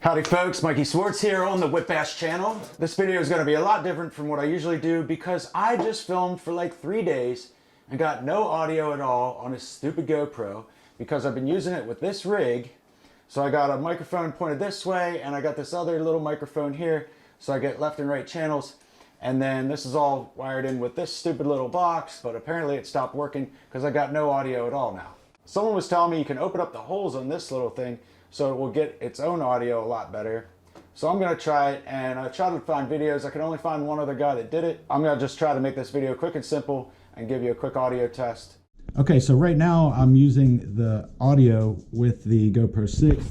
Howdy folks, Mikey Swartz here on the WHIPBASH channel. This video is going to be a lot different from what I usually do because I just filmed for like 3 days and got no audio at all on this stupid GoPro because I've been using it with this rig. So I got a microphone pointed this way and I got this other little microphone here so I get left and right channels. And then this is all wired in with this stupid little box, but apparently it stopped working because I got no audio at all now. Someone was telling me you can open up the holes on this little thing so it will get its own audio a lot better. So I'm gonna try it, and I tried to find videos. I could only find one other guy that did it. I'm gonna just try to make this video quick and simple and give you a quick audio test. Okay, so right now I'm using the audio with the GoPro 6,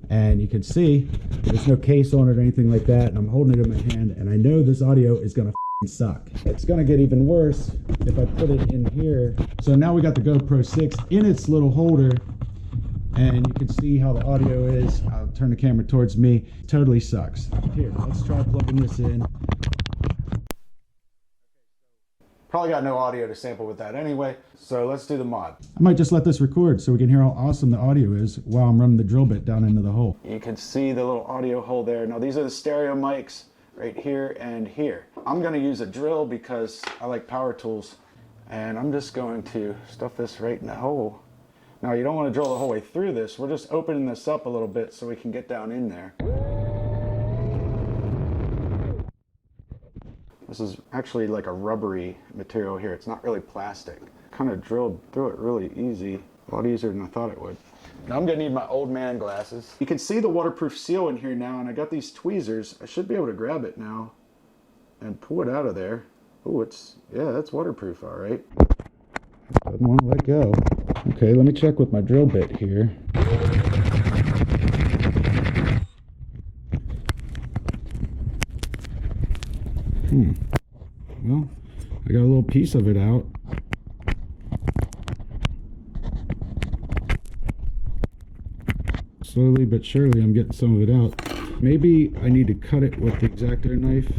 and you can see there's no case on it or anything like that, and I'm holding it in my hand, and I know this audio is gonna suck. It's gonna get even worse if I put it in here. So now we got the GoPro 6 in its little holder, and you can see how the audio is. I'll turn the camera towards me. Totally sucks. Here, let's try plugging this in. Probably got no audio to sample with that anyway, so let's do the mod. I might just let this record so we can hear how awesome the audio is while I'm running the drill bit down into the hole. You can see the little audio hole there. Now these are the stereo mics right here and here. I'm gonna use a drill because I like power tools, and I'm just going to stuff this right in the hole. Now you don't want to drill the whole way through this. We're just opening this up a little bit so we can get down in there. This is actually like a rubbery material here. It's not really plastic. Kind of drilled through it really easy. A lot easier than I thought it would. Now I'm gonna need my old man glasses. You can see the waterproof seal in here now, and I got these tweezers. I should be able to grab it now and pull it out of there. Oh, yeah, that's waterproof, all right. Doesn't want to let go. Okay, let me check with my drill bit here. Well, I got a little piece of it out. Slowly but surely I'm getting some of it out. Maybe I need to cut it with the X-Acto knife.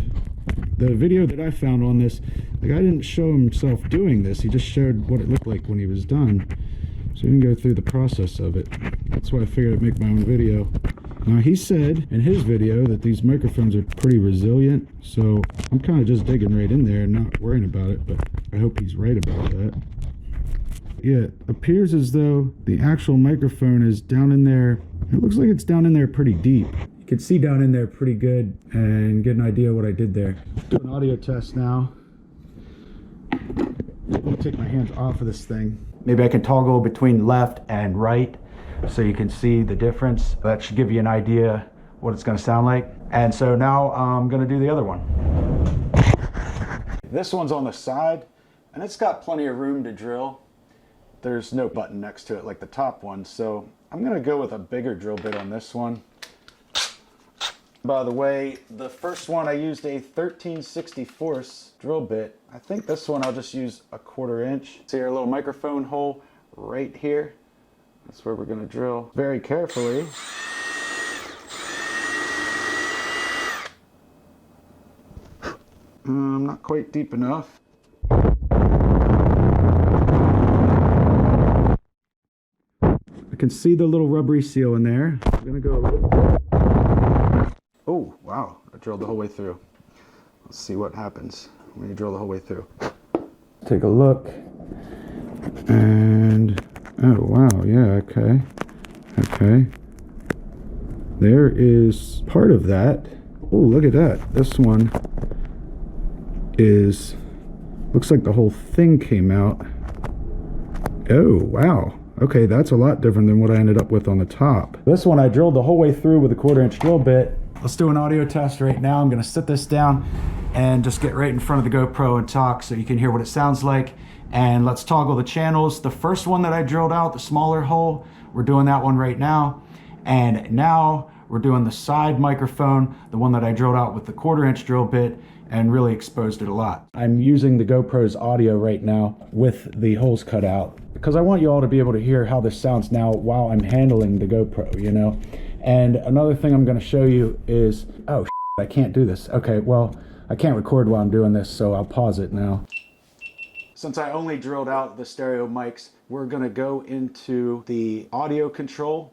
The video that I found on this, the guy didn't show himself doing this. He just showed what it looked like when he was done. So he didn't go through the process of it. That's why I figured I'd make my own video. Now he said in his video that these microphones are pretty resilient. So I'm kind of just digging right in there and not worrying about it, but I hope he's right about that. Yeah, it appears as though the actual microphone is down in there. It looks like it's down in there pretty deep. You can see down in there pretty good and get an idea what I did there. Do an audio test now. Let me take my hands off of this thing. Maybe I can toggle between left and right so you can see the difference. That should give you an idea what it's going to sound like. And so now I'm going to do the other one. This one's on the side and it's got plenty of room to drill. There's no button next to it like the top one, so I'm going to go with a bigger drill bit on this one. By the way, the first one I used a 13/64 drill bit. I think this one I'll just use a 1/4 inch. See our little microphone hole right here? That's where we're going to drill very carefully. Not quite deep enough. I can see the little rubbery seal in there. I'm going to go a little bit. Oh, wow, I drilled the whole way through. Let's see what happens when you drill the whole way through. Take a look. And, oh, wow, yeah, okay. Okay. There is part of that. Oh, look at that. This one is, looks like the whole thing came out. Oh, wow. Okay, that's a lot different than what I ended up with on the top. This one I drilled the whole way through with a 1/4 inch drill bit. Let's do an audio test right now. I'm gonna sit this down and just get right in front of the GoPro and talk so you can hear what it sounds like. And let's toggle the channels. The first one that I drilled out, the smaller hole, we're doing that one right now. And now we're doing the side microphone, the one that I drilled out with the 1/4 inch drill bit and really exposed it a lot. I'm using the GoPro's audio right now with the holes cut out because I want you all to be able to hear how this sounds now while I'm handling the GoPro, you know? And another thing I'm going to show you is, oh, I can't do this. Okay, well, I can't record while I'm doing this, so I'll pause it now. Since I only drilled out the stereo mics, we're going to go into the audio control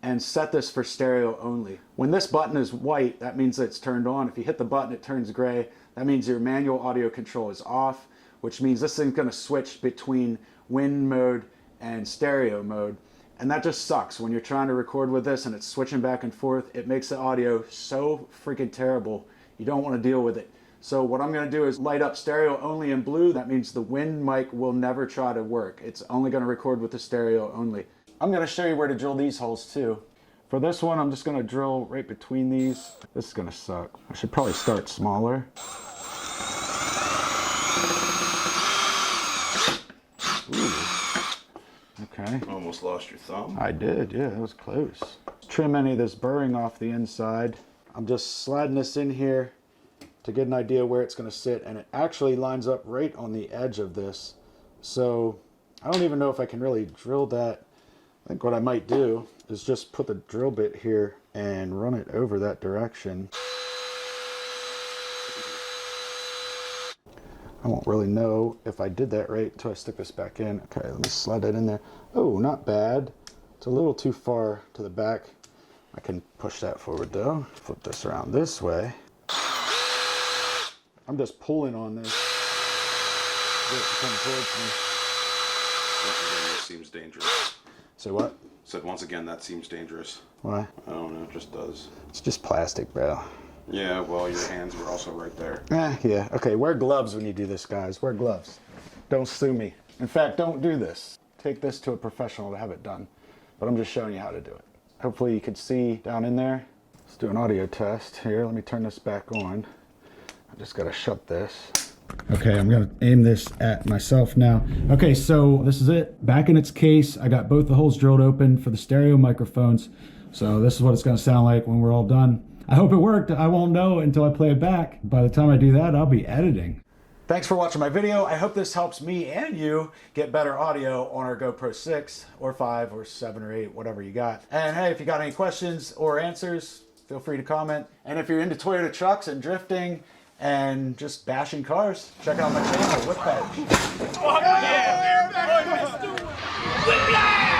and set this for stereo only. When this button is white, that means that it's turned on. If you hit the button, it turns gray. That means your manual audio control is off, which means this thing's gonna switch between wind mode and stereo mode. And that just sucks. When you're trying to record with this and it's switching back and forth, it makes the audio so freaking terrible. You don't want to deal with it. So what I'm going to do is light up stereo only in blue. That means the wind mic will never try to work. It's only going to record with the stereo only. I'm going to show you where to drill these holes too. For this one, I'm just going to drill right between these. This is going to suck. I should probably start smaller. Ooh. Okay. Almost lost your thumb. I did, yeah, that was close. Trim any of this burring off the inside. I'm just sliding this in here to get an idea where it's going to sit, and it actually lines up right on the edge of this. So I don't even know if I can really drill that. I think what I might do is just put the drill bit here and run it over that direction. I won't really know if I did that right until I stick this back in. Okay, let me slide that in there. Oh, not bad. It's a little too far to the back. I can push that forward though. Flip this around this way. I'm just pulling on this. Get it to come towards me. Once again, this seems dangerous. Say what? Said once again, that seems dangerous. Why? I don't know, it just does. It's just plastic, bro. Yeah, well, your hands were also right there. Yeah. Okay, wear gloves when you do this, guys. Wear gloves. Don't sue me. In fact, don't do this. Take this to a professional to have it done. But I'm just showing you how to do it. Hopefully you can see down in there. Let's do an audio test here. Let me turn this back on. I just gotta shut this. Okay, I'm gonna aim this at myself now. Okay, so this is it. Back in its case, I got both the holes drilled open for the stereo microphones. So this is what it's gonna sound like when we're all done. I hope it worked. I won't know until I play it back. By the time I do that, I'll be editing. Thanks for watching my video. I hope this helps me and you get better audio on our GoPro 6 or 5 or 7 or 8, whatever you got. And hey, if you got any questions or answers, feel free to comment. And if you're into Toyota trucks and drifting and just bashing cars, check out my channel, WHIPBASH. Oh, yeah. Whiplash!